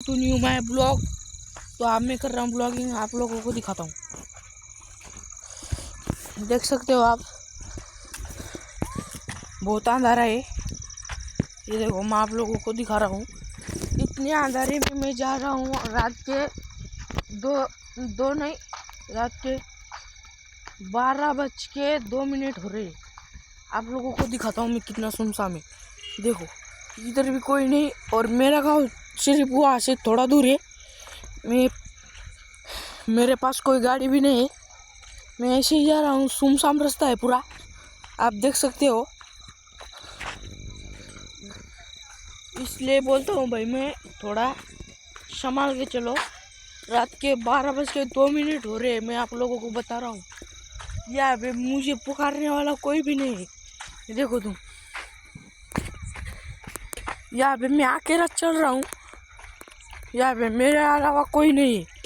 To knew my blog. तो अब मैं कर रहा हूँ ब्लॉगिंग, आप लोगों को दिखाता हूँ। देख सकते हो आप, बहुत अंधारा है। ये देखो, मैं आप लोगों को दिखा रहा हूँ। इतने अंधारे में मैं जा रहा हूँ। रात के रात के 12:02 हो रहे। आप लोगों को दिखाता हूँ मैं कितना सुनसान है। देखो, इधर भी कोई नहीं, और मेरा गांव सिर्फ वहाँ से थोड़ा दूर है। मेरे पास कोई गाड़ी भी नहीं है। मैं ऐसे ही जा रहा हूँ, सुनसान रास्ता है पूरा, आप देख सकते हो। इसलिए बोलता हूँ भाई, मैं थोड़ा संभाल के चलो। रात के 12:02 हो रहे। मैं आप लोगों को बता रहा हूँ, यहाँ पे मुझे पुकारने वाला कोई भी नहीं है। देखो तुम, यहाँ पे मैं अकेला चल रहा हूँ। यहाँ पे मेरे अलावा कोई नहीं है।